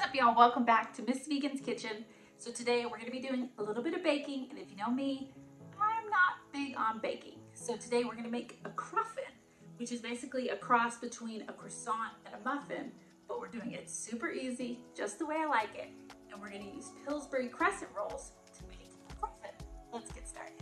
up, y'all? Welcome back to Miss Vegan's Kitchen. So today we're going to be doing a little bit of baking, and if you know me, I'm not big on baking. So today we're going to make a Cruffin, which is basically a cross between a croissant and a muffin, but we're doing it super easy, just the way I like it. And we're going to use Pillsbury Crescent rolls to make a Cruffin. Let's get started.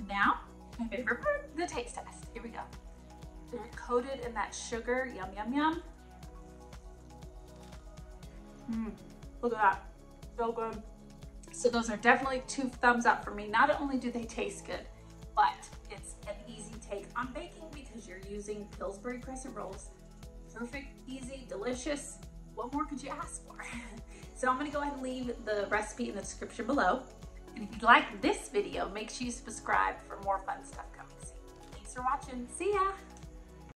Now, my favorite part, the taste test. Here we go. They're coated in that sugar. Yum, yum, yum. Look at that. So good. So those are definitely 2 thumbs up for me. Not only do they taste good, but it's an easy take on baking because you're using Pillsbury Crescent rolls. Perfect, easy, delicious. What more could you ask for? So I'm gonna go ahead and leave the recipe in the description below. And if you like this video, make sure you subscribe for more fun stuff coming soon. Thanks for watching. See ya!